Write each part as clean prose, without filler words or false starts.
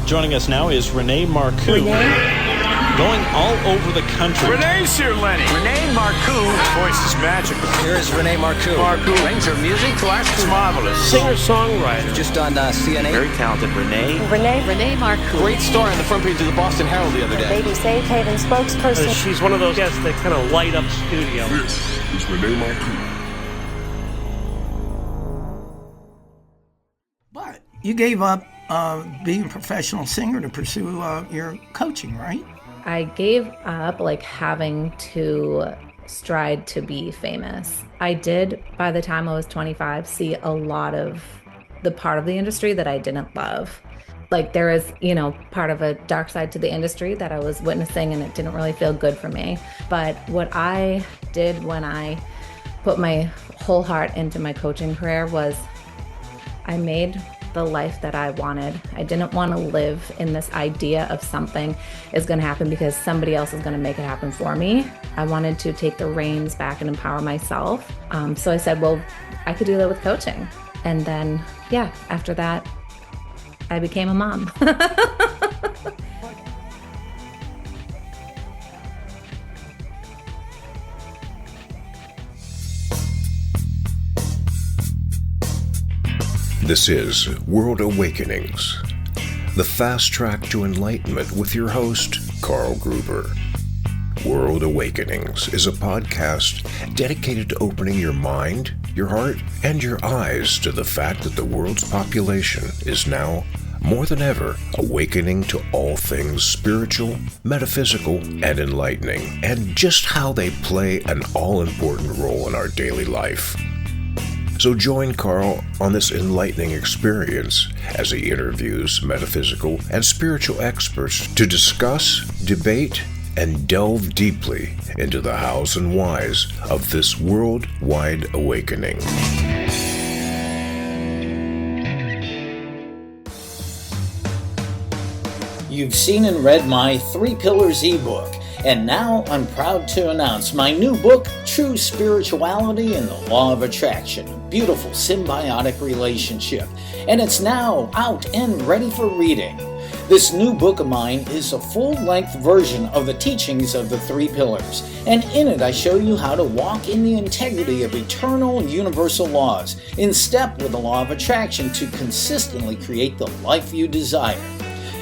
Joining us now is Renee Marcou. Going all over the country. Renee's here, Lenny. Renee Marcou. Her voice is magical. Here is Renee Marcou. Marcou brings her music to us. It's marvelous. Singer-songwriter. Just on CNN. Very talented, Renee. Renee Marcou. Great story on the front page of the Boston Herald the other day. Baby Safe Haven spokesperson. She's one of those guests that kind of light up studio. This is Renee Marcou. But you gave up being a professional singer to pursue your coaching, right? I gave up having to strive to be famous. I did, by the time I was 25, see a lot of the part of the industry that I didn't love. There is, part of a dark side to the industry that I was witnessing, and it didn't really feel good for me. But what I did when I put my whole heart into my coaching career was I made the life that I wanted. I didn't want to live in this idea of something is going to happen because somebody else is going to make it happen for me. I wanted to take the reins back and empower myself. So I said, well, I could do that with coaching. And then, after that, I became a mom. This is World Awakenings, the fast track to enlightenment with your host, Carl Gruber. World Awakenings is a podcast dedicated to opening your mind, your heart, and your eyes to the fact that the world's population is now, more than ever, awakening to all things spiritual, metaphysical, and enlightening, and just how they play an all-important role in our daily life. So join Carl on this enlightening experience as he interviews metaphysical and spiritual experts to discuss, debate, and delve deeply into the hows and whys of this worldwide awakening. You've seen and read my 3 Pillars ebook, and now I'm proud to announce my new book, True Spirituality and the Law of Attraction, a beautiful symbiotic relationship, and it's now out and ready for reading. This new book of mine is a full-length version of the teachings of the 3 Pillars, and in it I show you how to walk in the integrity of eternal universal laws, in step with the Law of Attraction to consistently create the life you desire.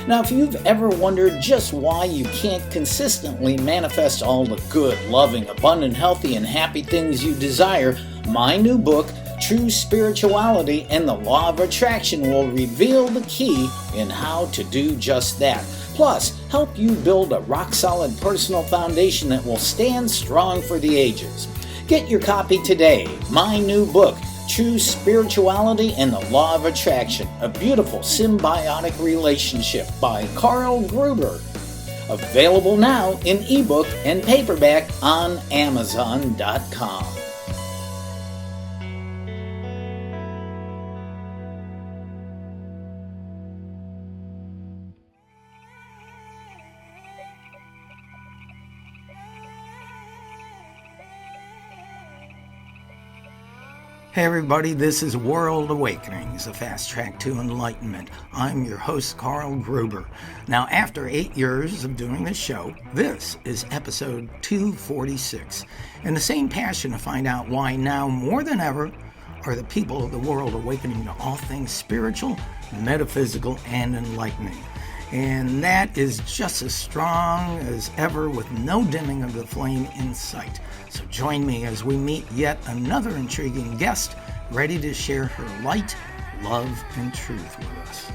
Now, if you've ever wondered just why you can't consistently manifest all the good, loving, abundant, healthy, and happy things you desire, my new book, True Spirituality and the Law of Attraction, will reveal the key in how to do just that. Plus, help you build a rock-solid personal foundation that will stand strong for the ages. Get your copy today. My new book, True Spirituality and the Law of Attraction, a beautiful symbiotic relationship, by Carl Gruber. Available now in ebook and paperback on Amazon.com. Hey everybody, this is World Awakenings, a fast track to enlightenment. I'm your host, Carl Gruber. Now, after 8 years of doing this show, this is episode 246, and the same passion to find out why now more than ever are the people of the world awakening to all things spiritual, metaphysical, and enlightening. And that is just as strong as ever, with no dimming of the flame in sight. So join me as we meet yet another intriguing guest ready to share her light, love, and truth with us.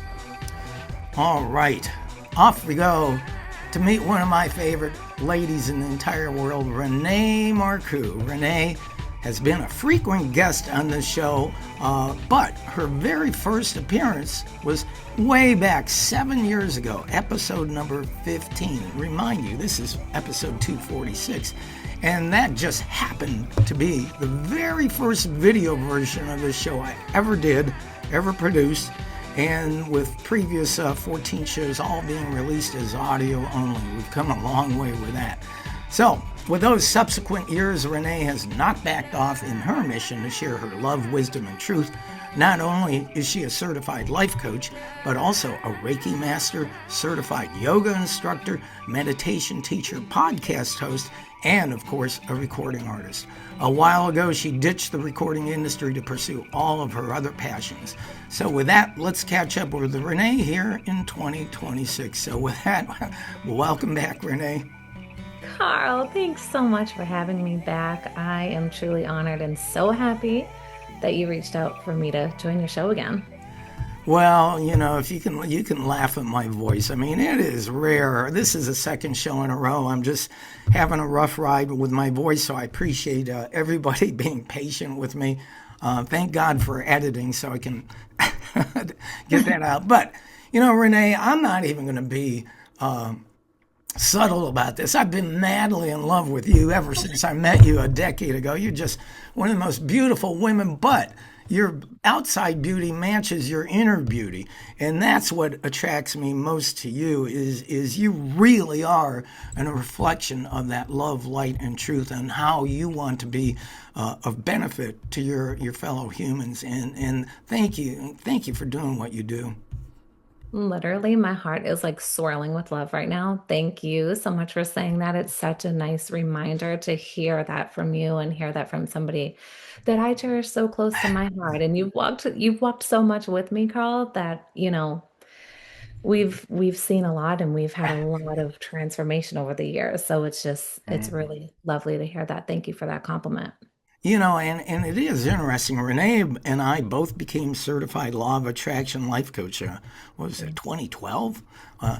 All right, off we go to meet one of my favorite ladies in the entire world, Renee Marcou. Renee has been a frequent guest on this show, but her very first appearance was way back 7 years ago, episode number 15. Remind you, this is episode 246. And that just happened to be the very first video version of the show I ever did, ever produced, and with previous 14 shows all being released as audio only. We've come a long way with that. So, with those subsequent years, Renee has not backed off in her mission to share her love, wisdom, and truth, Not only is she a certified life coach, but also a Reiki Master, certified yoga instructor, meditation teacher, podcast host, and of course, a recording artist. A while ago, she ditched the recording industry to pursue all of her other passions. So with that, let's catch up with Renee here in 2026. So with that, welcome back, Renee. Carl, thanks so much for having me back. I am truly honored and so happy that you reached out for me to join your show again. Well, if you can laugh at my voice. I mean, it is rare. This is the second show in a row. I'm just having a rough ride with my voice, so I appreciate everybody being patient with me. Thank God for editing so I can get that out. But, Renee, I'm not even going to be subtle about this. I've been madly in love with you ever since I met you a decade ago. You're just one of the most beautiful women, but your outside beauty matches your inner beauty. And that's what attracts me most to you is you really are a reflection of that love, light, and truth and how you want to be of benefit to your fellow humans. And thank you. Thank you for doing what you do. Literally, my heart is like swirling with love right now. Thank you so much for saying that. It's such a nice reminder to hear that from you and hear that from somebody that I cherish so close to my heart. And you've walked so much with me, Carl, that, we've seen a lot and we've had a lot of transformation over the years. So it's really lovely to hear that. Thank you for that compliment. And it is interesting. Renee and I both became certified law of attraction life coach. What was it, 2012?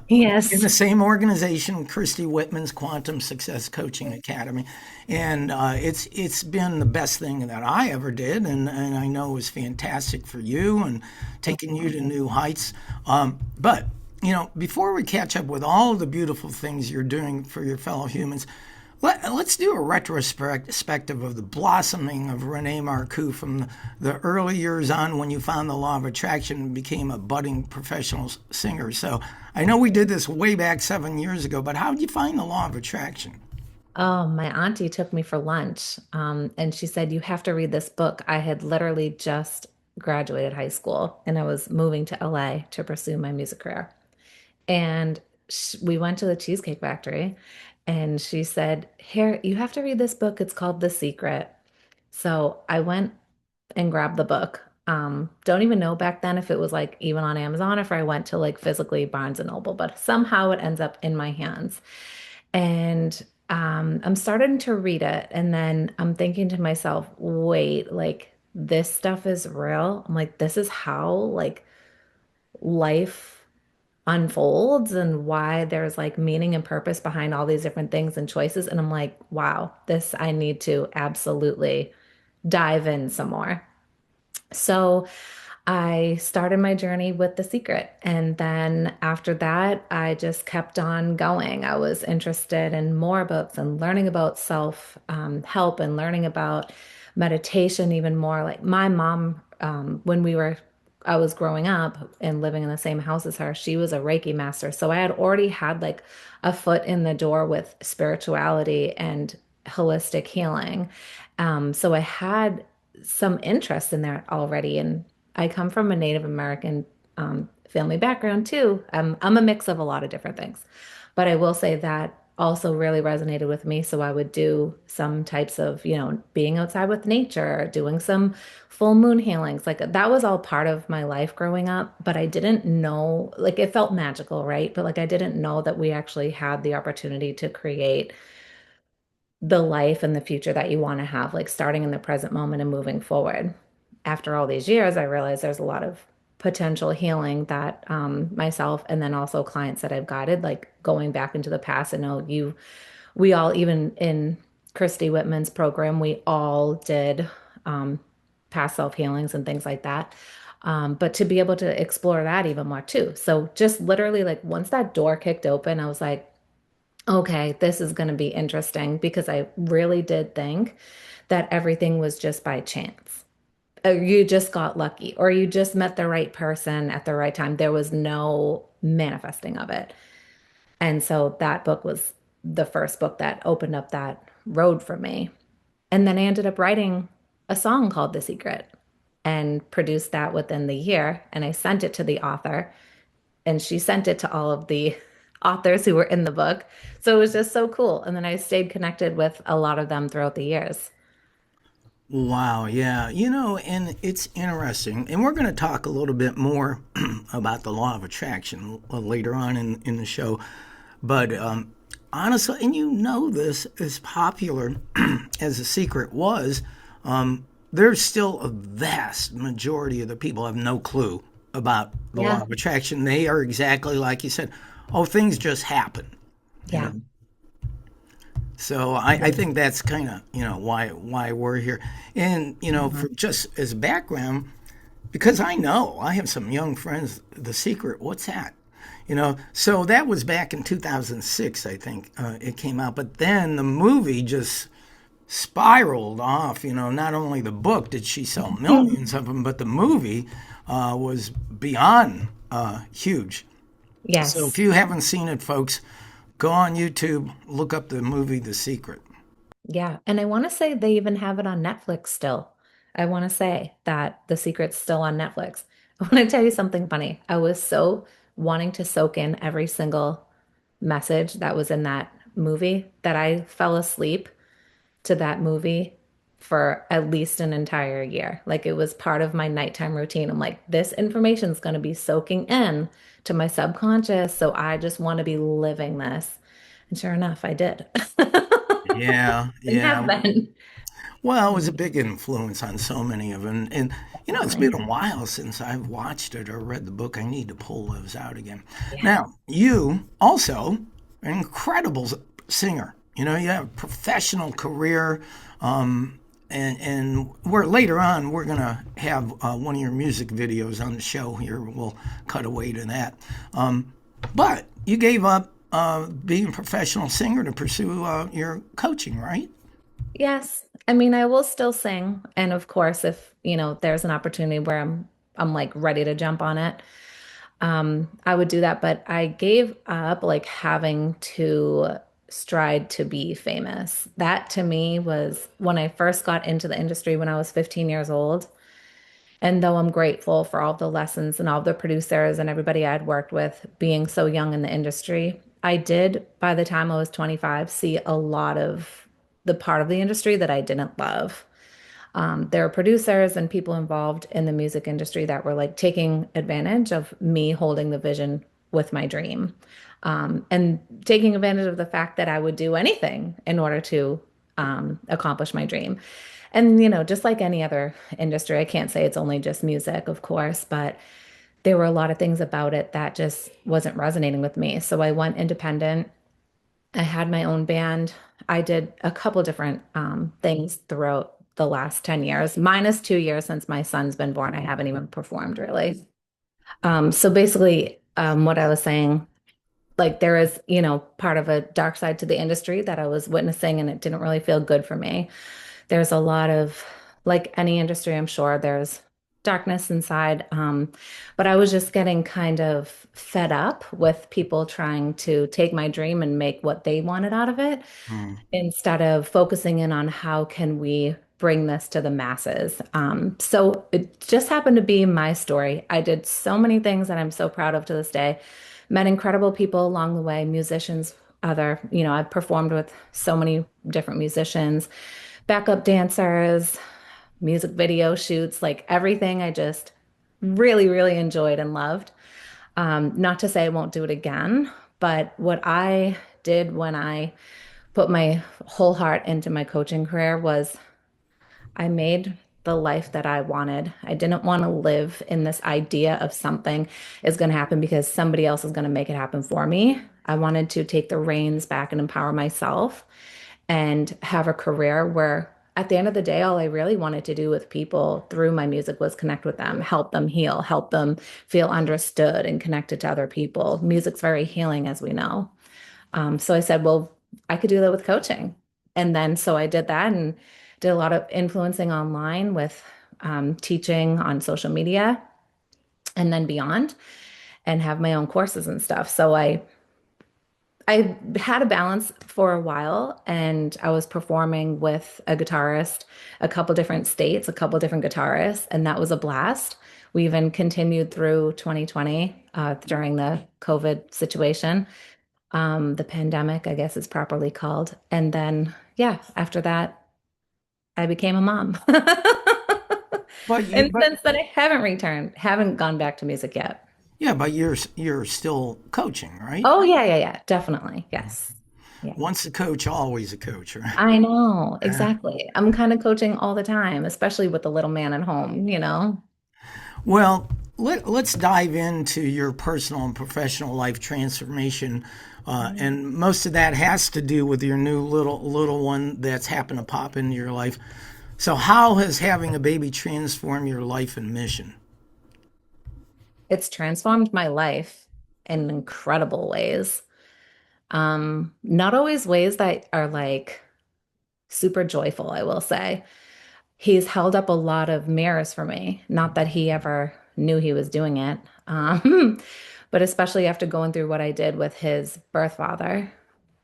Yes. In the same organization, Christy Whitman's Quantum Success Coaching Academy. And it's been the best thing that I ever did. And I know it was fantastic for you and taking you to new heights. But, before we catch up with all of the beautiful things you're doing for your fellow humans, let's do a retrospective of the blossoming of Renee Marcou from the early years on when you found the law of attraction and became a budding professional singer. So I know we did this way back 7 years ago, but how did you find the law of attraction? Oh, my auntie took me for lunch, and she said, "You have to read this book." I had literally just graduated high school and I was moving to LA to pursue my music career. And we went to the Cheesecake Factory and she said, "Here, you have to read this book. It's called The Secret." So I went and grabbed the book. Don't even know back then if it was like even on Amazon or if I went to like physically Barnes and Noble, but somehow it ends up in my hands. And I'm starting to read it. And then I'm thinking to myself, wait, like this stuff is real. I'm like, this is how like life unfolds and why there's like meaning and purpose behind all these different things and choices. And I'm like, wow, this I need to absolutely dive in some more. So I started my journey with The Secret. And then after that, I just kept on going. I was interested in more books and learning about self help and learning about meditation even more. Like my mom, I was growing up and living in the same house as her, she was a Reiki master. So I had already had like a foot in the door with spirituality and holistic healing. So I had some interest in that already. And I come from a Native American family background too. I'm a mix of a lot of different things, but I will say that also really resonated with me. So I would do some types of, being outside with nature, doing some full moon healings. Like that was all part of my life growing up, but I didn't know, like it felt magical, right? But like I didn't know that we actually had the opportunity to create the life and the future that you want to have, like starting in the present moment and moving forward. After all these years, I realized there's a lot of potential healing that myself and then also clients that I've guided, like going back into the past. I know we all, even in Christy Whitman's program, we all did past self healings and things like that. But to be able to explore that even more too. So just literally like once that door kicked open, I was like, okay, this is going to be interesting because I really did think that everything was just by chance. You just got lucky or you just met the right person at the right time. There was no manifesting of it. And so that book was the first book that opened up that road for me. And then I ended up writing a song called The Secret. and produced that within the year. And I sent it to the author, and she sent it to all of the authors who were in the book. So it was just so cool. And then I stayed connected with a lot of them throughout the years. Wow, yeah. And it's interesting. And we're going to talk a little bit more about the law of attraction later on in the show. But honestly, and this, as popular as The Secret was, there's still a vast majority of the people have no clue about the law of attraction. They are exactly like you said. Oh, things just happen. Yeah. So I think that's kind of, why we're here. And, for just as background, because I know I have some young friends, The Secret, what's that? So that was back in 2006, I think it came out. But then the movie just spiraled off. Not only the book did she sell millions of them, but the movie was beyond huge. Yes. So if you haven't seen it, folks, go on YouTube, look up the movie The Secret. Yeah. And I want to say they even have it on Netflix still. I want to say that The Secret's still on Netflix. I want to tell you something funny. I was so wanting to soak in every single message that was in that movie that I fell asleep to that movie for at least an entire year. Like it was part of my nighttime routine. I'm like, this information is going to be soaking in to my subconscious. So I just want to be living this. And sure enough, I did. Yeah, And yeah. have been. Well, it was a big influence on so many of them. And it's been a while since I've watched it or read the book. I need to pull those out again. Yeah. Now, you also an incredible singer. You have a professional career. And we're later on, we're going to have one of your music videos on the show here. We'll cut away to that. But you gave up being a professional singer to pursue your coaching, right? Yes. I mean, I will still sing. And of course, if, there's an opportunity where I'm like ready to jump on it, I would do that. But I gave up like having to strive to be famous. That to me was when I first got into the industry when I was 15 years old. And though I'm grateful for all the lessons and all the producers and everybody I'd worked with being so young in the industry, I did, by the time I was 25, see a lot of the part of the industry that I didn't love. There were producers and people involved in the music industry that were like taking advantage of me holding the vision with my dream, and taking advantage of the fact that I would do anything in order to accomplish my dream. And, just like any other industry, I can't say it's only just music, of course, but there were a lot of things about it that just wasn't resonating with me. So I went independent. I had my own band. I did a couple different things throughout the last 10 years, minus 2 years since my son's been born. I haven't even performed really. So basically, what I was saying, like there is, part of a dark side to the industry that I was witnessing, and it didn't really feel good for me. There's a lot of, like any industry, I'm sure there's darkness inside. But I was just getting kind of fed up with people trying to take my dream and make what they wanted out of it, instead of focusing in on how can we bring this to the masses. So it just happened to be my story. I did so many things that I'm so proud of to this day. Met incredible people along the way, musicians, I've performed with so many different musicians, backup dancers, music video shoots, like everything I just really, really enjoyed and loved. Not to say I won't do it again, but what I did when I put my whole heart into my coaching career was I made the life that I wanted. I didn't want to live in this idea of something is going to happen because somebody else is going to make it happen for me. I wanted to take the reins back and empower myself and have a career where at the end of the day, all I really wanted to do with people through my music was connect with them, help them heal, help them feel understood and connected to other people. Music's very healing, as we know. So I said, well, I could do that with coaching. And then so I did that and did a lot of influencing online with teaching on social media and then beyond, and have my own courses and stuff. So I I had a balance for a while, and I was performing with a guitarist, a couple different states, a couple different guitarists, and that was a blast. We even continued through 2020 during the COVID situation, the pandemic, I guess it's properly called. And then, yeah, after that, I became a mom. But you, And but since then, I haven't returned, haven't gone back to music yet. yeah, but you're still coaching, right? Oh, yeah, yeah, yeah, definitely. Yes. Yeah. Once a coach, always a coach, right? I know, exactly. I'm kind of coaching all the time, especially with the little man at home, you know? Well, let's dive into your personal and professional life transformation. And most of that has to do with your new little one that's happened to pop into your life. So, how has having a baby transformed your life and mission? It's transformed my life in incredible ways. Not always ways that are like super joyful, I will say. He's held up a lot of mirrors for me. Not that he ever knew he was doing it, but especially after going through what I did with his birth father,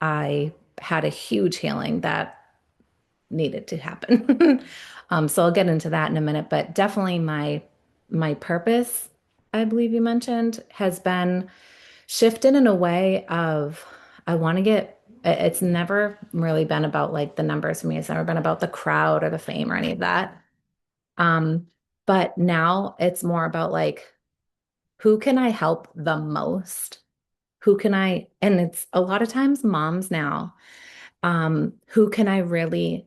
I had a huge healing that needed to happen. So I'll get into that in a minute, but definitely my purpose, I believe you mentioned, has been shifted in a way of I want to get it's never really been about like the numbers for me. It's never been about the crowd or the fame or any of that. Um, but now it's more about like who can I help the most? Who can I, and it's a lot of times moms now, who can I really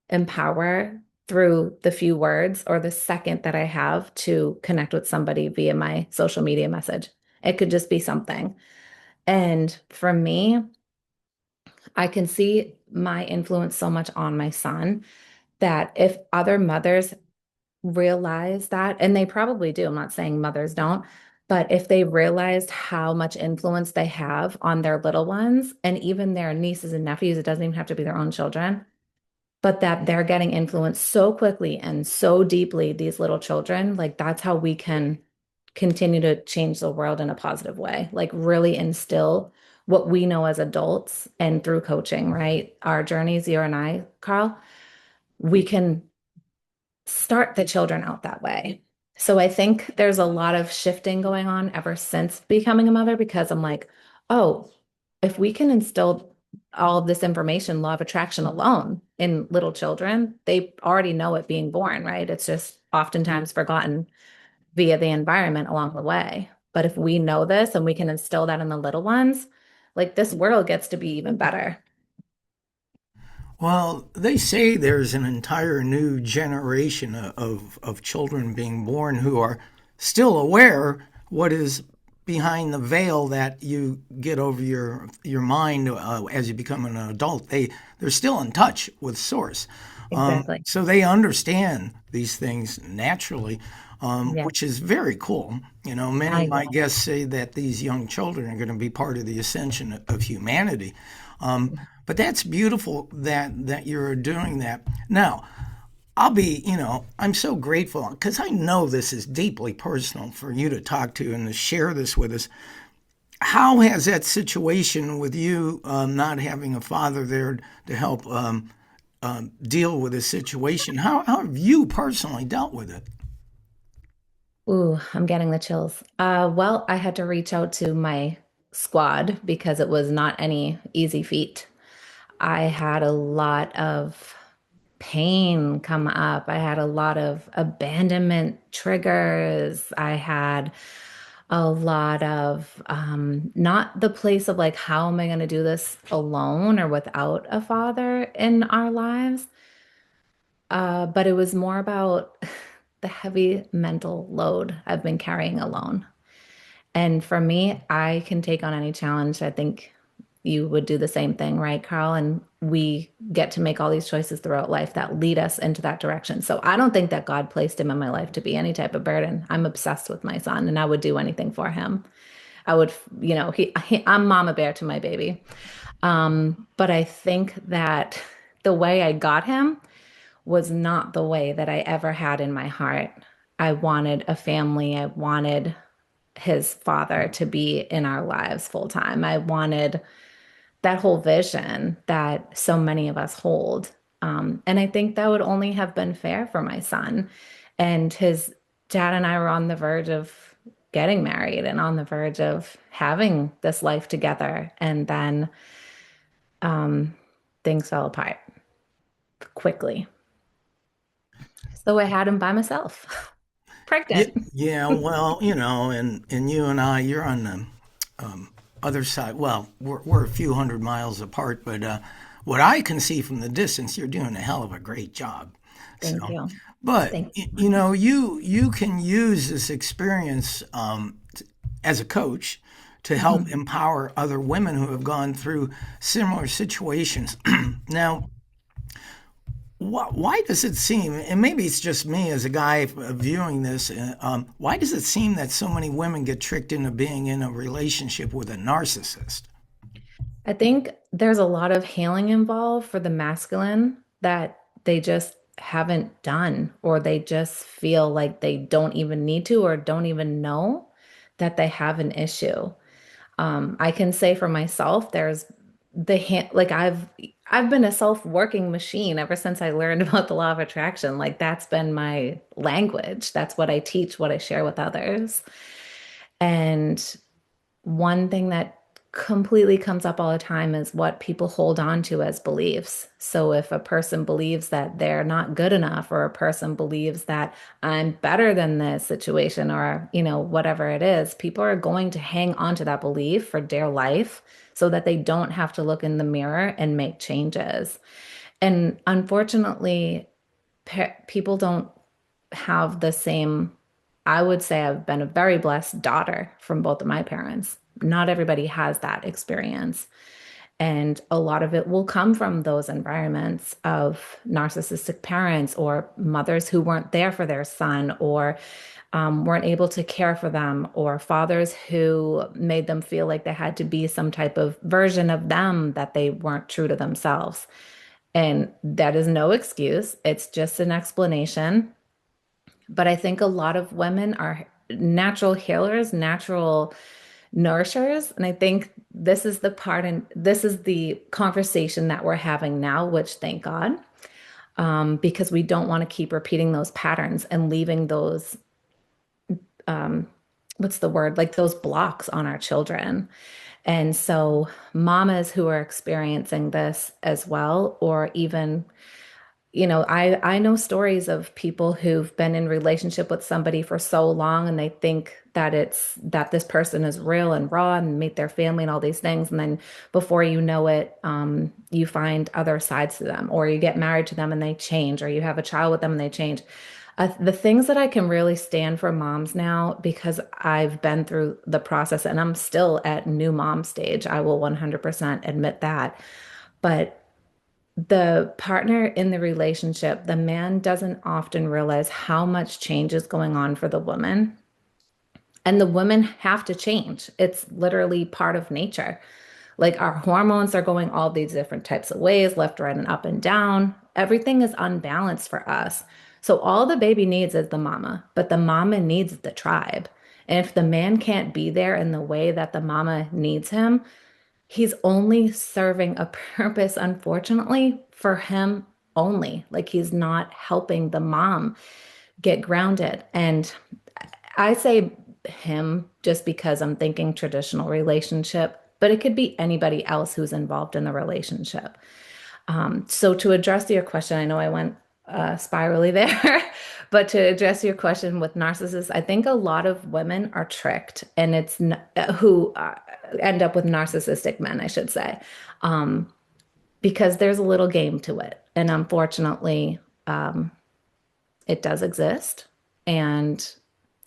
empower through the few words or the second that I have to connect with somebody via my social media message. It could just be something. And for me, I can see my influence so much on my son that if other mothers realize that, and they probably do, I'm not saying mothers don't, but if they realized how much influence they have on their little ones and even their nieces and nephews, it doesn't even have to be their own children, but that they're getting influenced so quickly and so deeply, these little children, like that's how we can continue to change the world in a positive way, like really instill what we know as adults and through coaching, right? Our journeys, you and I, Carl, we can start the children out that way. So I think there's a lot of shifting going on ever since becoming a mother because I'm like, oh, if we can instill all of this information, law of attraction alone in little children, they already know it being born, right? It's just oftentimes forgotten via the environment along the way. But if we know this and we can instill that in the little ones, like this world gets to be even better. Well, they say there's an entire new generation of children being born who are still aware what is behind the veil that you get over your mind as you become an adult. They're still in touch with source. Exactly. So they understand these things naturally, Yeah. which is very cool. You know, many of my guests say that these young children are going to be part of the ascension of humanity. But that's beautiful that you're doing that. Now, I'm so grateful because I know this is deeply personal for you to talk to and to share this with us. How has that situation with you not having a father there to help deal with this situation? How have you personally dealt with it? Ooh, I'm getting the chills. Well, I had to reach out to my squad because it was not any easy feat. I had a lot of pain come up. I had a lot of abandonment triggers. I had a lot of not the place of like, how am I going to do this alone or without a father in our lives? But it was more about the heavy mental load I've been carrying alone. And for me, I can take on any challenge. I think you would do the same thing, right, Carl? And we get to make all these choices throughout life that lead us into that direction. So I don't think that God placed him in my life to be any type of burden. I'm obsessed with my son and I would do anything for him. I would, I'm mama bear to my baby. But I think that the way I got him was not the way that I ever had in my heart. I wanted a family. I wanted his father to be in our lives full time. I wanted that whole vision that so many of us hold. And I think that would only have been fair for my son. And his dad and I were on the verge of getting married and on the verge of having this life together. And then things fell apart quickly. So I had him by myself, Yeah, pregnant. yeah, well, and you and I, you're on the other side. Well, we're a few hundred miles apart, but what I can see from the distance, you're doing a hell of a great job. Thank So, you. but Thank you. you can use this experience as a coach to help empower other women who have gone through similar situations. Now, why does it seem, and maybe it's just me as a guy viewing this, why does it seem that so many women get tricked into being in a relationship with a narcissist? I think there's a lot of healing involved for the masculine that they just haven't done, or they just feel like they don't even need to, or don't even know that they have an issue. I can say for myself, there's like I've been a self-working machine ever since I learned about the law of attraction. Like that's been my language. That's what I teach, what I share with others. And one thing that completely comes up all the time is what people hold on to as beliefs. So if a person believes that they're not good enough, or a person believes that I'm better than this situation, or, whatever it is, people are going to hang on to that belief for dear life so that they don't have to look in the mirror and make changes. And unfortunately, people don't have the same. I would say I've been a very blessed daughter from both of my parents. Not everybody has that experience. And a lot of it will come from those environments of narcissistic parents, or mothers who weren't there for their son, or weren't able to care for them, or fathers who made them feel like they had to be some type of version of them, that they weren't true to themselves. And that is no excuse. It's just an explanation. But I think a lot of women are natural healers, natural nourishers. And I think this is the part, and this is the conversation that we're having now, which thank God, because we don't want to keep repeating those patterns and leaving those, what's the word, like those blocks on our children. And so, mamas who are experiencing this as well, or even, I know stories of people who've been in relationship with somebody for so long, and they think that this person is real and raw and meet their family and all these things. And then before you know it, you find other sides to them, or you get married to them and they change, or you have a child with them and they change. The things that I can really stand for moms now, because I've been through the process and I'm still at new mom stage, I will 100% admit that. But the partner in the relationship, the man doesn't often realize how much change is going on for the woman. And the women have to change. It's literally part of nature. Like our hormones are going all these different types of ways, left, right, and up and down. Everything is unbalanced for us. So all the baby needs is the mama, but the mama needs the tribe. And if the man can't be there in the way that the mama needs him, he's only serving a purpose, unfortunately, for him only. Like he's not helping the mom get grounded. And I say him just because I'm thinking traditional relationship, but it could be anybody else who's involved in the relationship. So to address your question, I know I went spirally there, but to address your question with narcissists, I think a lot of women are tricked, and who end up with narcissistic men, I should say, because there's a little game to it, and unfortunately, it does exist. And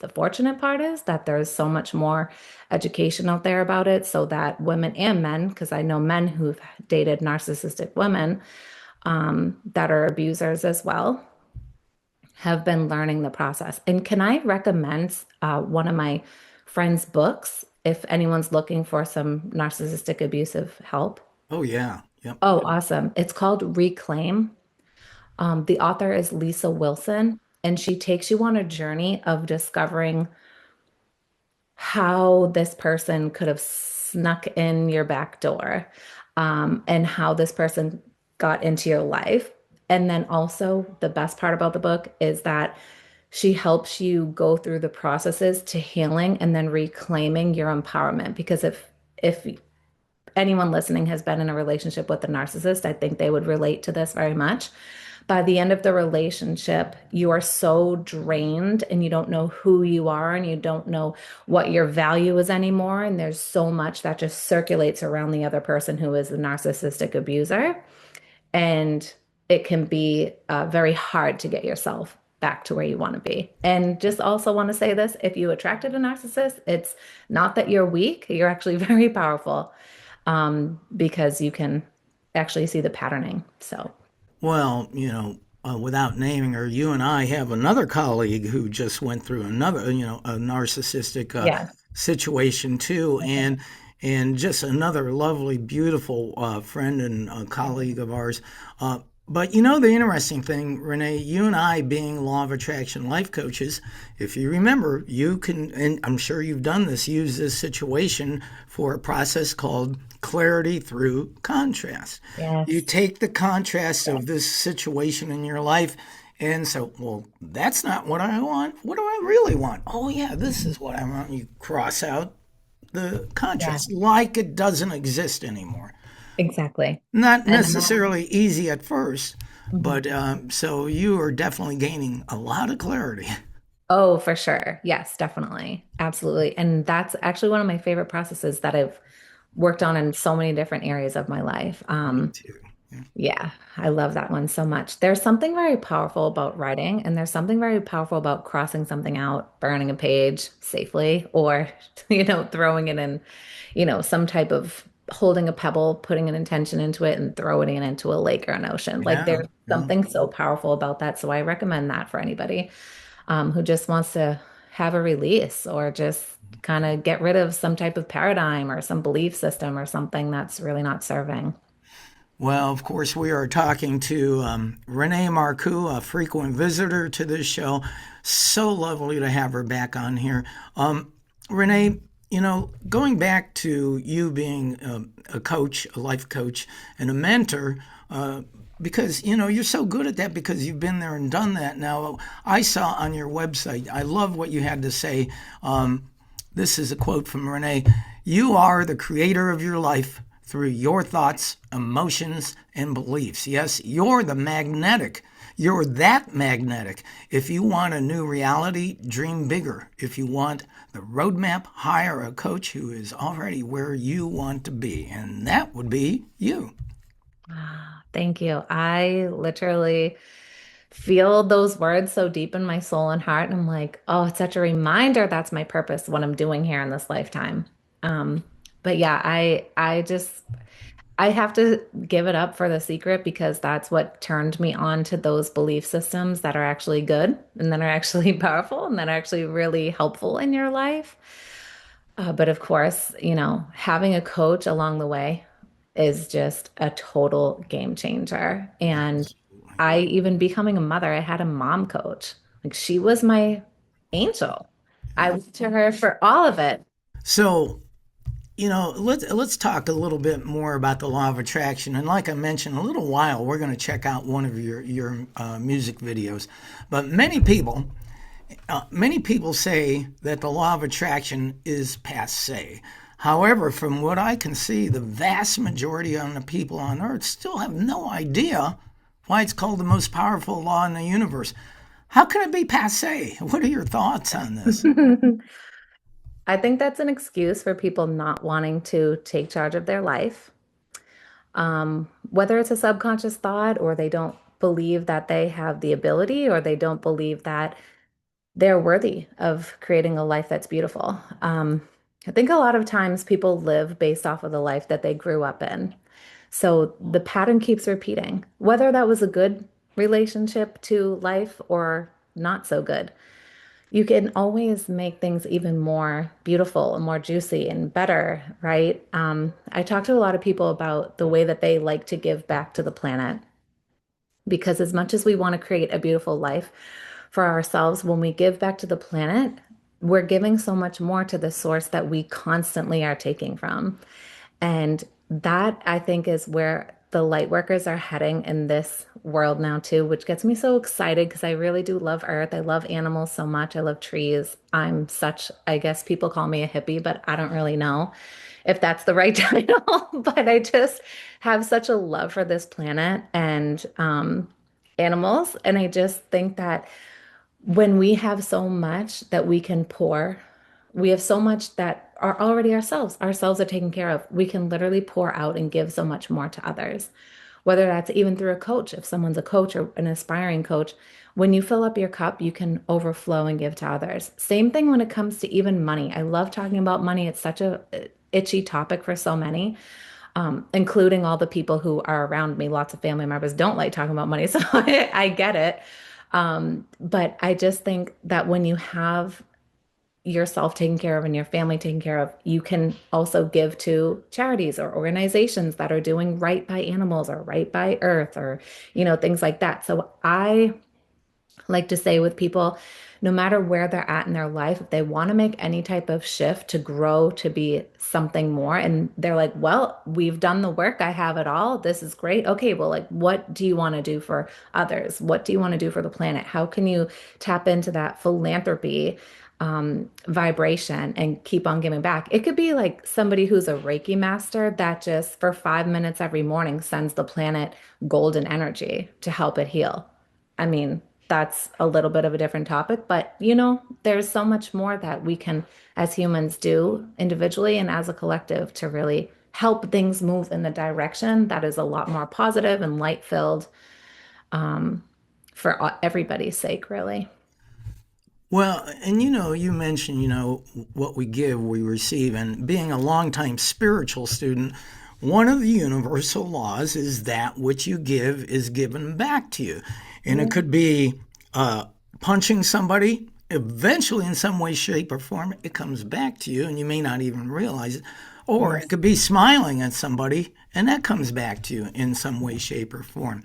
the fortunate part is that there's so much more education out there about it, so that women and men, because I know men who've dated narcissistic women that are abusers as well, have been learning the process. And can I recommend one of my friend's books if anyone's looking for some narcissistic abusive help? Oh, yeah. Yep. Oh, awesome. It's called Reclaim. The author is Lisa Wilson, and she takes you on a journey of discovering how this person could have snuck in your back door. and how this person got into your life. And then also, the best part about the book is that she helps you go through the processes to healing and then reclaiming your empowerment. Because if anyone listening has been in a relationship with a narcissist, I think they would relate to this very much. By the end of the relationship, you are so drained and you don't know who you are and you don't know what your value is anymore. And there's so much that just circulates around the other person who is the narcissistic abuser. And it can be very hard to get yourself back to where you want to be. And just also want to say this, if you attracted a narcissist, it's not that you're weak, you're actually very powerful, because you can actually see the patterning. So, Well, without naming her, you and I have another colleague who just went through another, a narcissistic yeah. situation too, and just another lovely, beautiful friend and colleague of ours. But the interesting thing, Renee, you and I being law of attraction life coaches, if you remember, you can, and I'm sure you've done this, use this situation for a process called clarity through contrast. Yes. You take the contrast of this situation in your life and so, well, that's not what I want. What do I really want? Oh, yeah, this is what I want. You cross out the contrast like it doesn't exist anymore. Exactly. Not necessarily easy at first, but so you are definitely gaining a lot of clarity. Oh, for sure. Yes, definitely. Absolutely. And that's actually one of my favorite processes that I've worked on in so many different areas of my life. Me too. Yeah, I love that one so much. There's something very powerful about writing, and there's something very powerful about crossing something out, burning a page safely, or, throwing it in, some type of holding a pebble, putting an intention into it and throwing it into a lake or an ocean. Like Yeah, there's something so powerful about that. So I recommend that for anybody who just wants to have a release or just kind of get rid of some type of paradigm or some belief system or something that's really not serving. well, of course, we are talking to Renee Marcou, a frequent visitor to this show. So lovely to have her back on here. Renee, going back to you being a coach, a life coach, and a mentor, because, you're so good at that because you've been there and done that. Now, I saw on your website, I love what you had to say. This is a quote from Renee. You are the creator of your life through your thoughts, emotions, and beliefs. Yes, you're the magnetic. You're that magnetic. If you want a new reality, dream bigger. If you want the roadmap, hire a coach who is already where you want to be. And that would be you. Thank you. I literally feel those words so deep in my soul and heart. And I'm like, oh, it's such a reminder that's my purpose, what I'm doing here in this lifetime. But yeah, I have to give it up for The Secret because that's what turned me on to those belief systems that are actually good and that are actually powerful and that are actually really helpful in your life. But of course, having a coach along the way is just a total game changer. And I even becoming a mother, I had a mom coach. Like she was my angel. I looked to her for all of it. So, let's talk a little bit more about the law of attraction. And like I mentioned, a little while we're going to check out one of your music videos. But many people say that the law of attraction is passé. However, from what I can see, the vast majority of the people on Earth still have no idea why it's called the most powerful law in the universe. How can it be passé? What are your thoughts on this? I think that's an excuse for people not wanting to take charge of their life. Whether it's a subconscious thought or they don't believe that they have the ability or they don't believe that they're worthy of creating a life that's beautiful. I think a lot of times people live based off of the life that they grew up in. So the pattern keeps repeating, whether that was a good relationship to life or not so good. You can always make things even more beautiful and more juicy and better, right? I talk to a lot of people about the way that they like to give back to the planet. Because as much as we want to create a beautiful life for ourselves, when we give back to the planet, we're giving so much more to the source that we constantly are taking from. And that I think is where the light workers are heading in this world now too, which gets me so excited because I really do love Earth. I love animals so much. I love trees. I'm such, I guess people call me a hippie, but I don't really know if that's the right title. But I just have such a love for this planet and animals. And I just think that when we have so much that we can pour, we have so much that are already ourselves are taken care of. We can literally pour out and give so much more to others, whether that's even through a coach. If someone's a coach or an aspiring coach, when you fill up your cup, you can overflow and give to others. Same thing when it comes to even money. I love talking about money. It's such a itchy topic for so many, including all the people who are around me. Lots of family members don't like talking about money, so I get it. But I just think that when you have yourself taken care of and your family taken care of, you can also give to charities or organizations that are doing right by animals or right by earth or, things like that. So I like to say with people, no matter where they're at in their life, if they want to make any type of shift to grow to be something more, and they're like, well, we've done the work, I have it all, this is great. Okay, well, like, what do you want to do for others? What do you want to do for the planet? How can you tap into that philanthropy vibration and keep on giving back? It could be like somebody who's a Reiki master that just for 5 minutes every morning sends the planet golden energy to help it heal. I mean, that's a little bit of a different topic, but there's so much more that we can, as humans, do individually and as a collective to really help things move in the direction that is a lot more positive and light filled for everybody's sake, really. Well, and you mentioned, what we give, we receive. And being a longtime spiritual student, one of the universal laws is that which you give is given back to you. And it could be punching somebody. Eventually, in some way, shape, or form, it comes back to you, and you may not even realize it. Or it could be smiling at somebody, and that comes back to you in some way, shape, or form.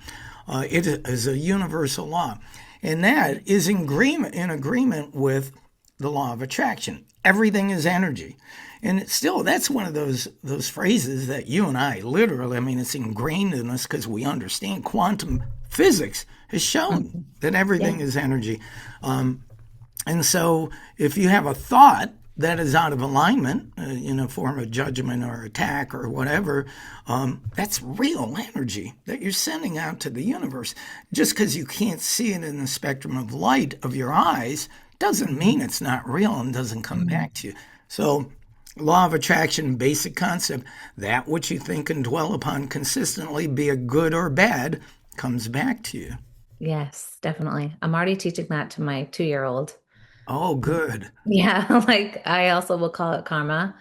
It is a universal law. And that is in agreement with the law of attraction. Everything is energy. And still, that's one of those phrases that you and I literally, it's ingrained in us because we understand quantum physics has shown that everything is energy. And so if you have a thought that is out of alignment, in a form of judgment or attack or whatever, that's real energy that you're sending out to the universe. Just because you can't see it in the spectrum of light of your eyes doesn't mean it's not real and doesn't come back to you. So law of attraction, basic concept, that which you think and dwell upon consistently, be it good or bad, comes back to you. Yes, definitely. I'm already teaching that to my 2-year-old. Oh, good. Yeah, like I also will call it karma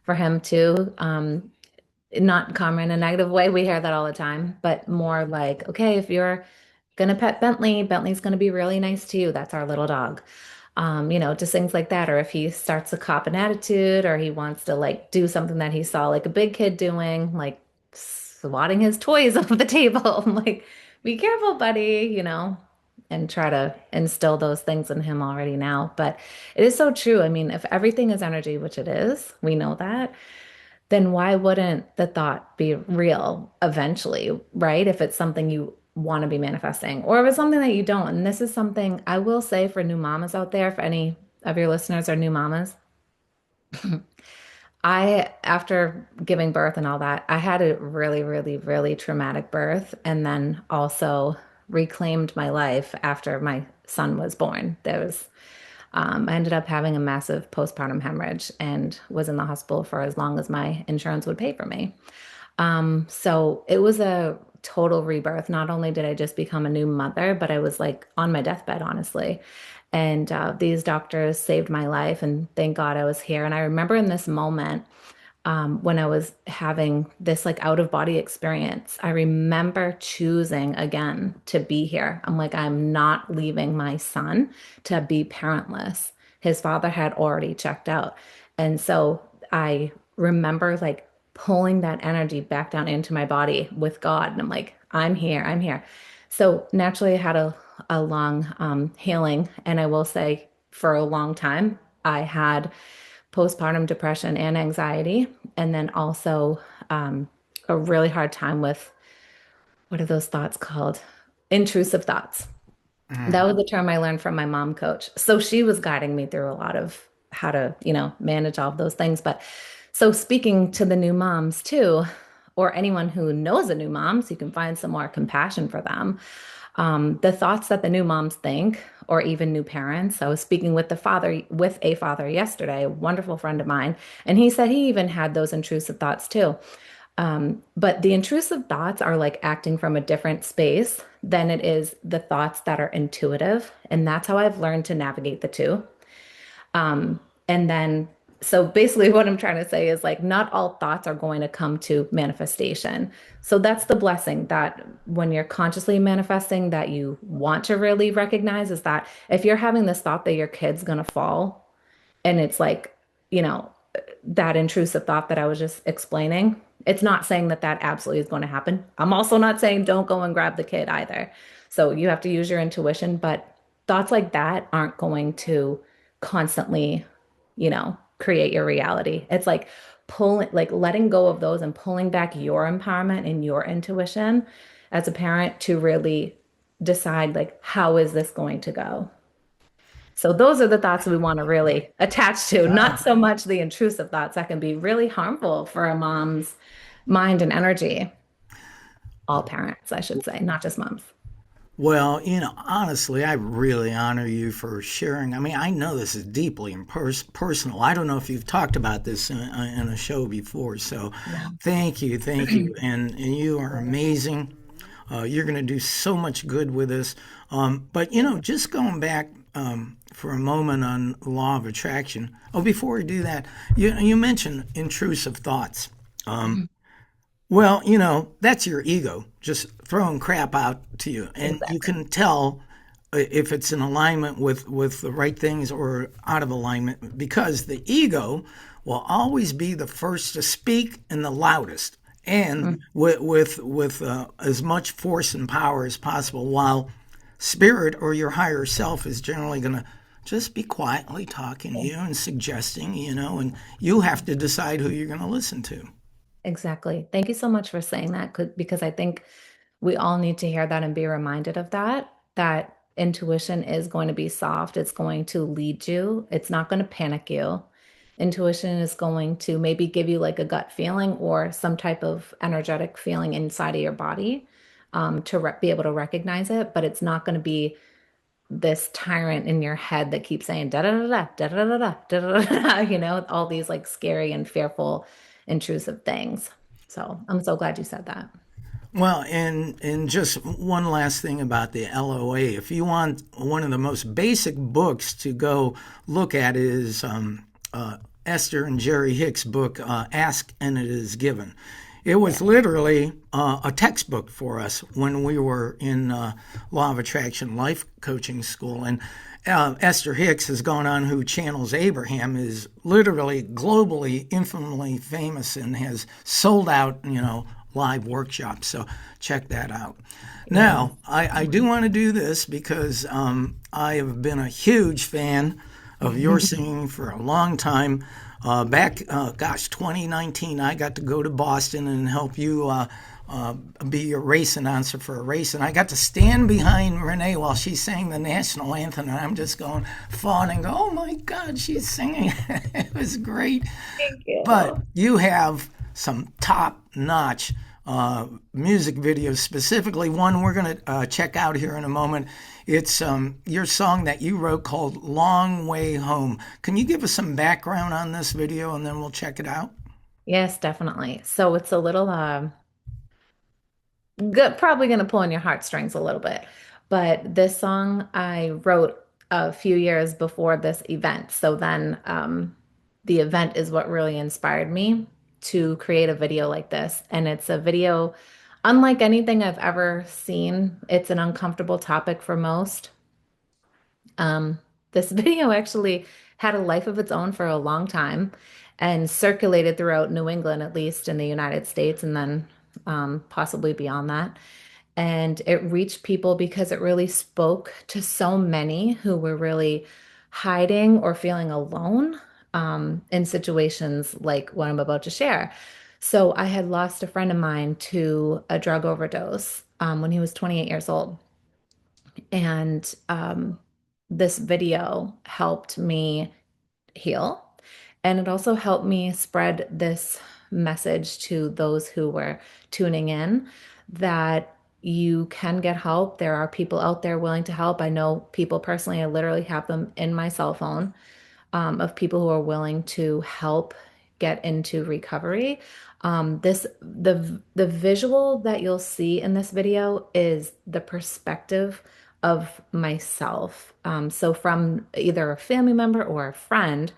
for him too. Not karma in a negative way. We hear that all the time, but more like, okay, if you're gonna pet Bentley, Bentley's gonna be really nice to you. That's our little dog. Just things like that. Or if he starts to cop an attitude or he wants to like do something that he saw like a big kid doing, like swatting his toys off the table. I'm like, be careful, buddy, and try to instill those things in him already now. But it is so true. I mean, if everything is energy, which it is, we know that, then why wouldn't the thought be real eventually, right? If it's something you want to be manifesting, or if it's something that you don't. And this is something I will say for new mamas out there, if any of your listeners are new mamas, after giving birth and all that, I had a really, really, really traumatic birth and then also reclaimed my life after my son was born. I ended up having a massive postpartum hemorrhage and was in the hospital for as long as my insurance would pay for me. So it was a total rebirth. Not only did I just become a new mother, but I was like on my deathbed, honestly. And these doctors saved my life, and thank God I was here. And I remember in this moment, when I was having this like out of body experience, I remember choosing again to be here. I'm like, I'm not leaving my son to be parentless. His father had already checked out. And so I remember like pulling that energy back down into my body with God. And I'm like, I'm here, I'm here. So naturally, I had a long healing. And I will say for a long time, I had postpartum depression and anxiety. And then also a really hard time with, what are those thoughts called? Intrusive thoughts. That was the term I learned from my mom coach. So she was guiding me through a lot of how to, manage all of those things. But so speaking to the new moms too, or anyone who knows a new mom, so you can find some more compassion for them. The thoughts that the new moms think, or even new parents. I was speaking with a father yesterday, a wonderful friend of mine, and he said he even had those intrusive thoughts too. But the intrusive thoughts are like acting from a different space than it is the thoughts that are intuitive. And that's how I've learned to navigate the two. And then, so basically, what I'm trying to say is like, not all thoughts are going to come to manifestation. So that's the blessing, that when you're consciously manifesting, that you want to really recognize, is that if you're having this thought that your kid's going to fall, and it's like, you know, that intrusive thought that I was just explaining, it's not saying that that absolutely is going to happen. I'm also not saying don't go and grab the kid either. So you have to use your intuition, but thoughts like that aren't going to constantly, create your reality. It's like letting go of those and pulling back your empowerment and your intuition as a parent to really decide, like, how is this going to go? So those are the thoughts we want to really attach to, not so much the intrusive thoughts that can be really harmful for a mom's mind and energy. All parents, I should say, not just moms. Well, honestly, I really honor you for sharing. I mean, I know this is deeply personal. I don't know if you've talked about this in a show before. So thank you. Thank you. And you are amazing. You're going to do so much good with this. But, just going back for a moment on law of attraction. Oh, before we do that, you mentioned intrusive thoughts. Well, that's your ego just throwing crap out to you. And exactly. You can tell if it's in alignment with the right things or out of alignment, because the ego will always be the first to speak and the loudest, and with as much force and power as possible, while spirit or your higher self is generally going to just be quietly talking to you and suggesting, and you have to decide who you're going to listen to. Exactly. Thank you so much for saying that, because I think we all need to hear that and be reminded of that intuition is going to be soft. It's going to lead you. It's not going to panic you. Intuition is going to maybe give you like a gut feeling or some type of energetic feeling inside of your body, to be able to recognize it, but it's not going to be this tyrant in your head that keeps saying da da da da da da da da da da, all these like scary and fearful, intrusive things. So I'm so glad you said that. Well, and just one last thing about the LOA. If you want one of the most basic books to go look at is Esther and Jerry Hicks' book, Ask and It Is Given. It was literally a textbook for us when we were in Law of Attraction Life Coaching School. And Esther Hicks has gone on, who channels Abraham, is literally globally, infinitely famous and has sold out, live workshops. So check that out. Now, I do want to do this because I have been a huge fan of your singing for a long time. Back, 2019, I got to go to Boston and help you be your race announcer for a race. And I got to stand behind Renee while she sang the national anthem. And I'm just going, fawning, oh my God, she's singing. It was great. Thank you. But you have some top-notch music videos, specifically one we're going to check out here in a moment. It's your song that you wrote called Long Way Home. Can you give us some background on this video and then we'll check it out? Yes, definitely. So it's a little good, probably going to pull on your heartstrings a little bit. But this song I wrote a few years before this event. So then the event is what really inspired me to create a video like this. And it's a video unlike anything I've ever seen. It's an uncomfortable topic for most. This video actually had a life of its own for a long time and circulated throughout New England, at least in the United States, and then possibly beyond that. And it reached people because it really spoke to so many who were really hiding or feeling alone in situations like what I'm about to share. So I had lost a friend of mine to a drug overdose when he was 28 years old. And this video helped me heal. And it also helped me spread this message to those who were tuning in that you can get help. There are people out there willing to help. I know people personally, I literally have them in my cell phone of people who are willing to help get into recovery. The visual that you'll see in this video is the perspective of myself. So from either a family member or a friend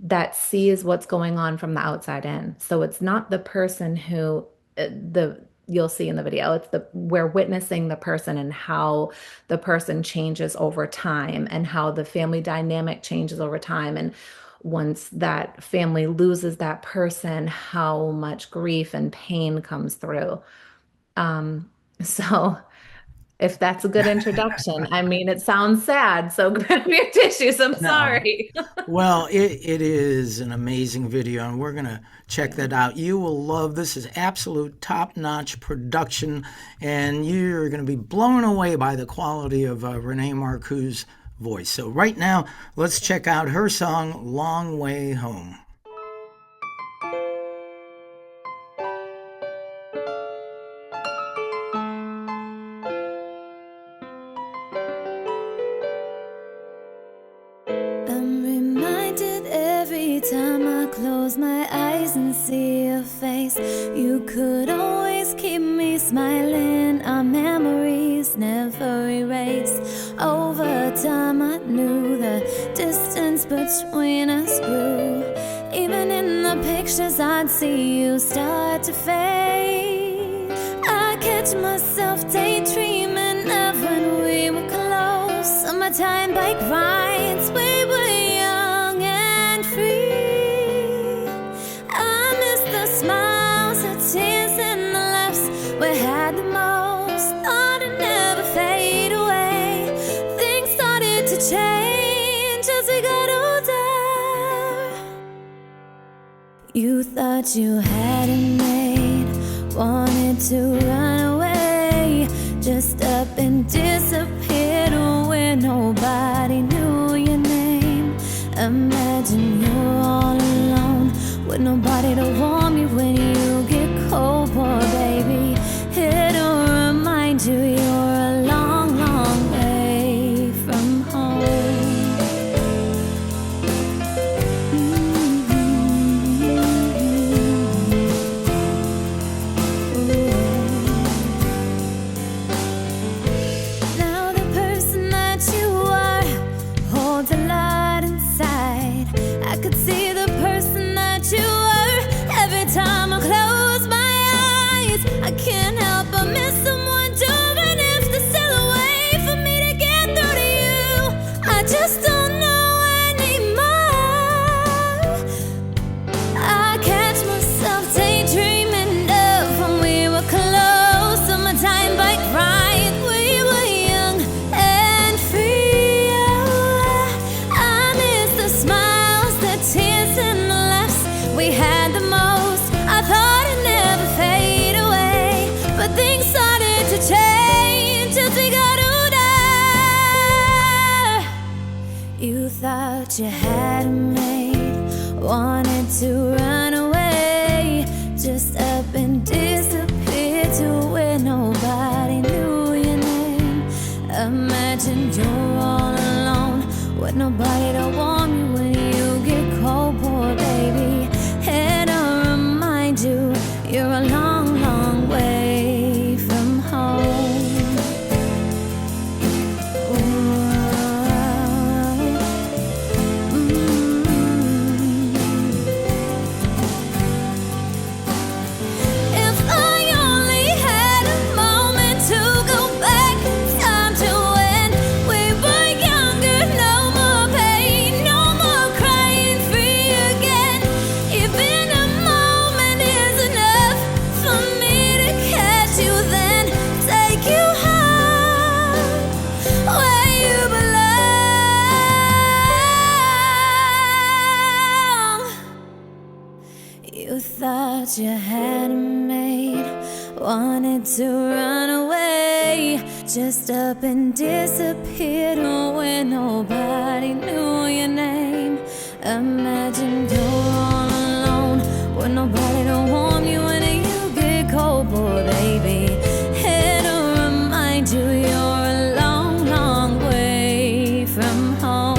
that sees what's going on from the outside in. So it's not the person who you'll see in the video. We're witnessing the person and how the person changes over time and how the family dynamic changes over time. And once that family loses that person, how much grief and pain comes through. So if that's a good introduction, I mean, it sounds sad, so grab your tissues. I'm sorry. Well, it is an amazing video, and we're going to check that out. You will love this. Is absolute top-notch production, and you're going to be blown away by the quality of Renee Marcou's voice. So right now, let's check out her song, Long Way Home. Time I close my eyes and see your face, you could always keep me smiling. Our memories never erase. Over time I knew the distance between us grew. Even in the pictures I'd see you start to fade. I catch myself daydreaming of when we were close. Summertime bike rides, we were young and free. Smiles, the tears and the laughs we had the most. Thought it'd never fade away. Things started to change as we got older. You thought you had it made, wanted to run away, just up and disappeared where nobody knew your name. Imagine you're all alone with nobody to warm you when you get cold, poor baby. It'll remind you you're a long, long way from home. Now the person that you are holds a lot inside. I could see the person that you were every time I close my eyes. I can't help but miss someone too, and if there's still a way for me to get through to you, I just don't know anymore. I catch myself daydreaming of when we were close. Summertime bike ride, we were young and free. Oh, I miss the smiles, the tears and the laughs we had the most. I thought it'd never fade away, but things started to change as we got older. You thought you had it made, wanted to run away, just up and disappear to where nobody knew your name. Imagine you're all alone with nobody to warm you when you get cold, poor baby. It'll remind you you're a long, long way from home. If I only had a moment to go back in time to when we were younger, no more pain. wanted to run away, just up and disappeared when nobody knew your name. Imagine you're all alone with nobody to warm you when you get cold, boy, baby. Here to remind you you're a long, long way from home.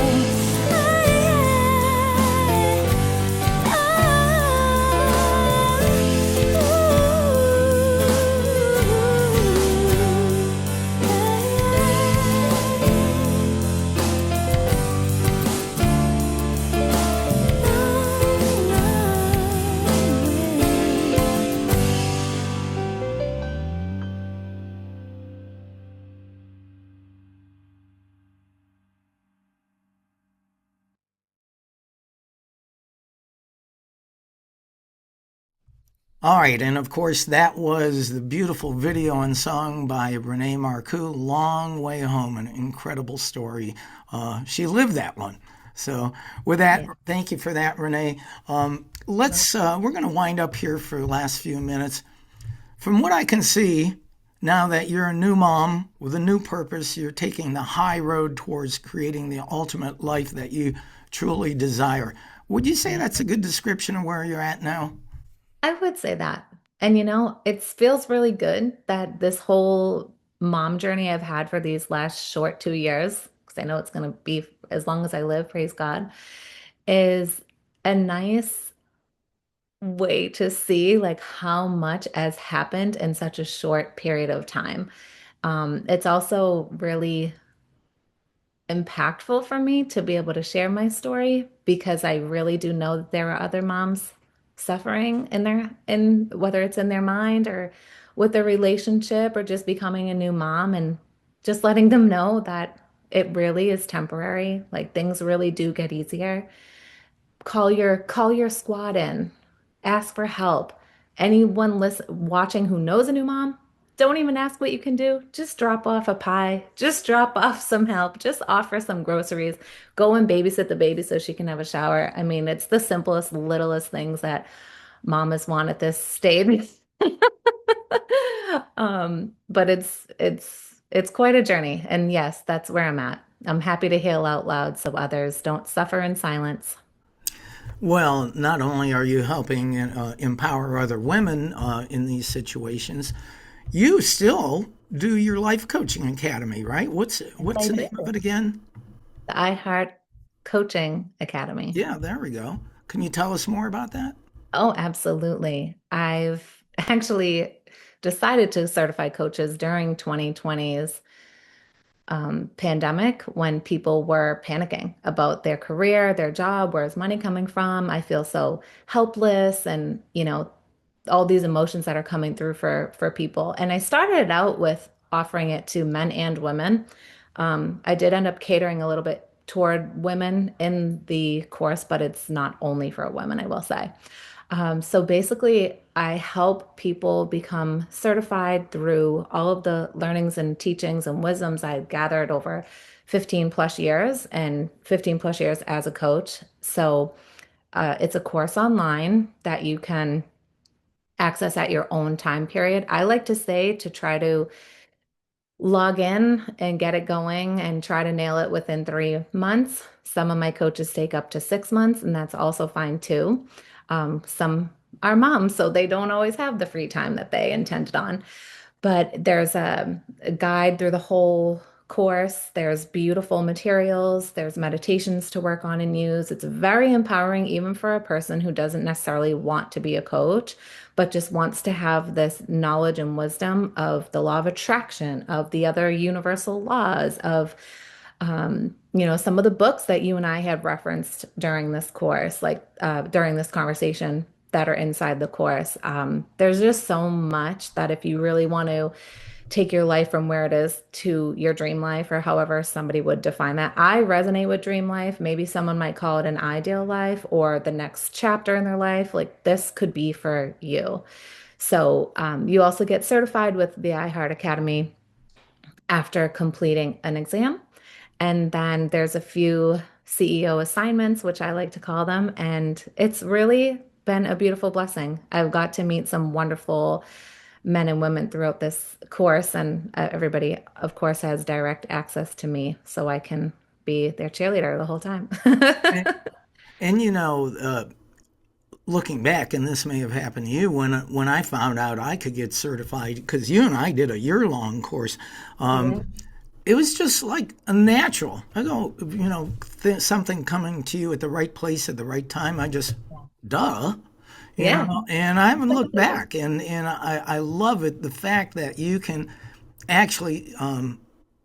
All right, and of course, that was the beautiful video and song by Renee Marcou, Long Way Home, an incredible story. She lived that one. So, with that, thank you for that, Renee. We're going to wind up here for the last few minutes. From what I can see, now that you're a new mom with a new purpose, you're taking the high road towards creating the ultimate life that you truly desire. Would you say that's a good description of where you're at now? I would say that. And it feels really good that this whole mom journey I've had for these last short 2 years, because I know it's going to be as long as I live, praise God, is a nice way to see like how much has happened in such a short period of time. It's also really impactful for me to be able to share my story because I really do know that there are other moms suffering in whether it's in their mind or with their relationship or just becoming a new mom, and just letting them know that it really is temporary. Like things really do get easier. Call your squad in, ask for help. Anyone watching who knows a new mom, don't even ask what you can do. Just drop off a pie, just drop off some help, just offer some groceries, go and babysit the baby so she can have a shower. I mean, it's the simplest, littlest things that mamas want at this stage. But it's quite a journey. And yes, that's where I'm at. I'm happy to heal out loud so others don't suffer in silence. Well, not only are you helping empower other women in these situations, you still do your life coaching academy, right? What's the name of it again? The iHeart Coaching Academy. Yeah, there we go. Can you tell us more about that? Oh, absolutely. I've actually decided to certify coaches during 2020's pandemic when people were panicking about their career, their job, where's money coming from? I feel so helpless, and all these emotions that are coming through for people. And I started out with offering it to men and women. I did end up catering a little bit toward women in the course, but it's not only for women, I will say. So basically, I help people become certified through all of the learnings and teachings and wisdoms I've gathered over 15 plus years and 15 plus years as a coach. So it's a course online that you can access at your own time period. I like to say to try to log in and get it going and try to nail it within 3 months. Some of my coaches take up to 6 months, and that's also fine too. Some are moms, so they don't always have the free time that they intended on. But there's a guide through the whole course. There's beautiful materials. There's meditations to work on and use. It's very empowering, even for a person who doesn't necessarily want to be a coach, but just wants to have this knowledge and wisdom of the law of attraction, of the other universal laws, of some of the books that you and I have referenced during this course, like during this conversation that are inside the course. There's just so much that if you really want to take your life from where it is to your dream life, or however somebody would define that. I resonate with dream life. Maybe someone might call it an ideal life or the next chapter in their life. Like this could be for you. So you also get certified with the iHeart Academy after completing an exam. And then there's a few CEO assignments, which I like to call them. And it's really been a beautiful blessing. I've got to meet some wonderful men and women throughout this course. And everybody, of course, has direct access to me, so I can be their cheerleader the whole time. And looking back, and this may have happened to you, when I found out I could get certified, because you and I did a year-long course, it was just like a natural. I go, something coming to you at the right place at the right time. I just, you know, and I haven't looked back. And I love it, the fact that you can actually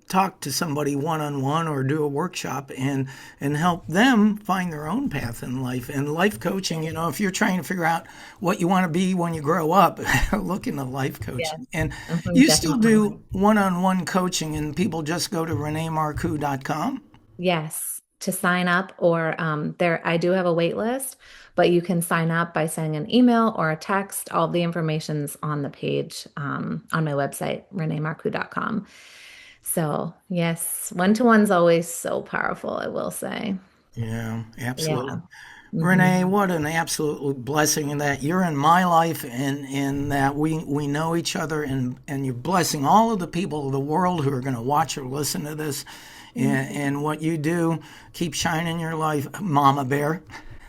talk to somebody one-on-one or do a workshop and help them find their own path in life. And life coaching, if you're trying to figure out what you want to be when you grow up, look into life coaching. And you still do one-on-one coaching, and people just go to reneemarcou.com? Yes, to sign up, or I do have a wait list, but you can sign up by sending an email or a text. All the information's on the page on my website, reneemarcou.com. So, yes, one-to-one's always so powerful, I will say. Yeah, absolutely. Yeah. Renee, what an absolute blessing in that you're in my life, and that we know each other, and you're blessing all of the people of the world who are going to watch or listen to this. And what you do, keep shining your life, Mama Bear.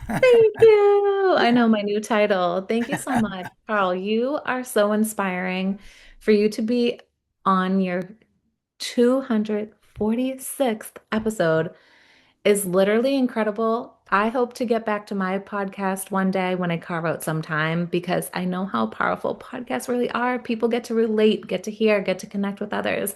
Thank you. I know my new title. Thank you so much, Carl. You are so inspiring. For you to be on your 246th episode is literally incredible. I hope to get back to my podcast one day when I carve out some time, because I know how powerful podcasts really are. People get to relate, get to hear, get to connect with others.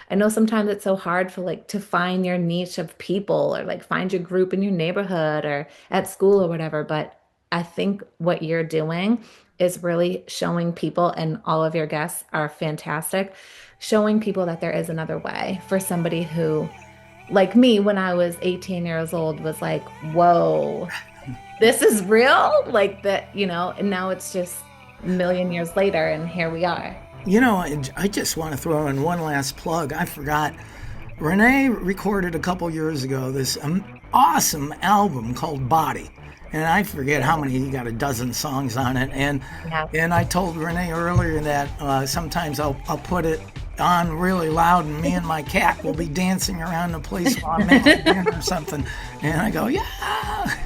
I know sometimes it's so hard for to find your niche of people, or find your group in your neighborhood or at school or whatever. But I think what you're doing is really showing people, and all of your guests are fantastic, showing people that there is another way for somebody who, like me, when I was 18 years old, was like, whoa, this is real? And now it's just a million years later, and here we are. I just want to throw in one last plug. I forgot. Renee recorded a couple years ago this awesome album called Body. And I forget how many, he got a dozen songs on it. And I told Renee earlier that sometimes I'll put it on really loud, and me and my cat will be dancing around the place while I'm making dinner or something. And I go,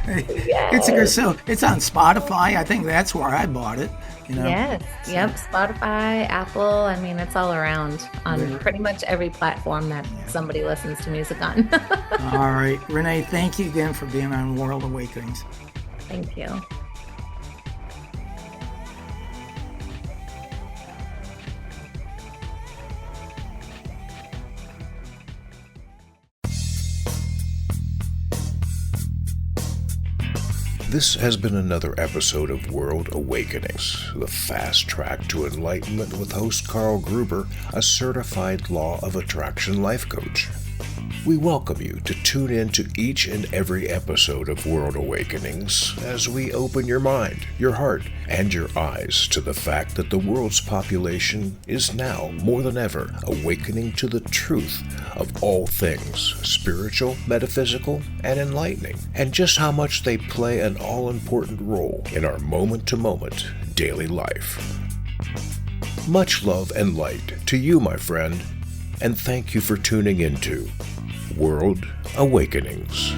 It's so it's on Spotify. I think that's where I bought it. Yes. Yep. Spotify, Apple. I mean, it's all around on pretty much every platform that somebody listens to music on. All right. Renee, thank you again for being on World Awakenings. Thank you. This has been another episode of World Awakenings, the fast track to enlightenment with host Carl Gruber, a certified Law of Attraction life coach. We welcome you to tune in to each and every episode of World Awakenings as we open your mind, your heart, and your eyes to the fact that the world's population is now, more than ever, awakening to the truth of all things spiritual, metaphysical, and enlightening, and just how much they play an all-important role in our moment-to-moment daily life. Much love and light to you, my friend, and thank you for tuning into World Awakenings.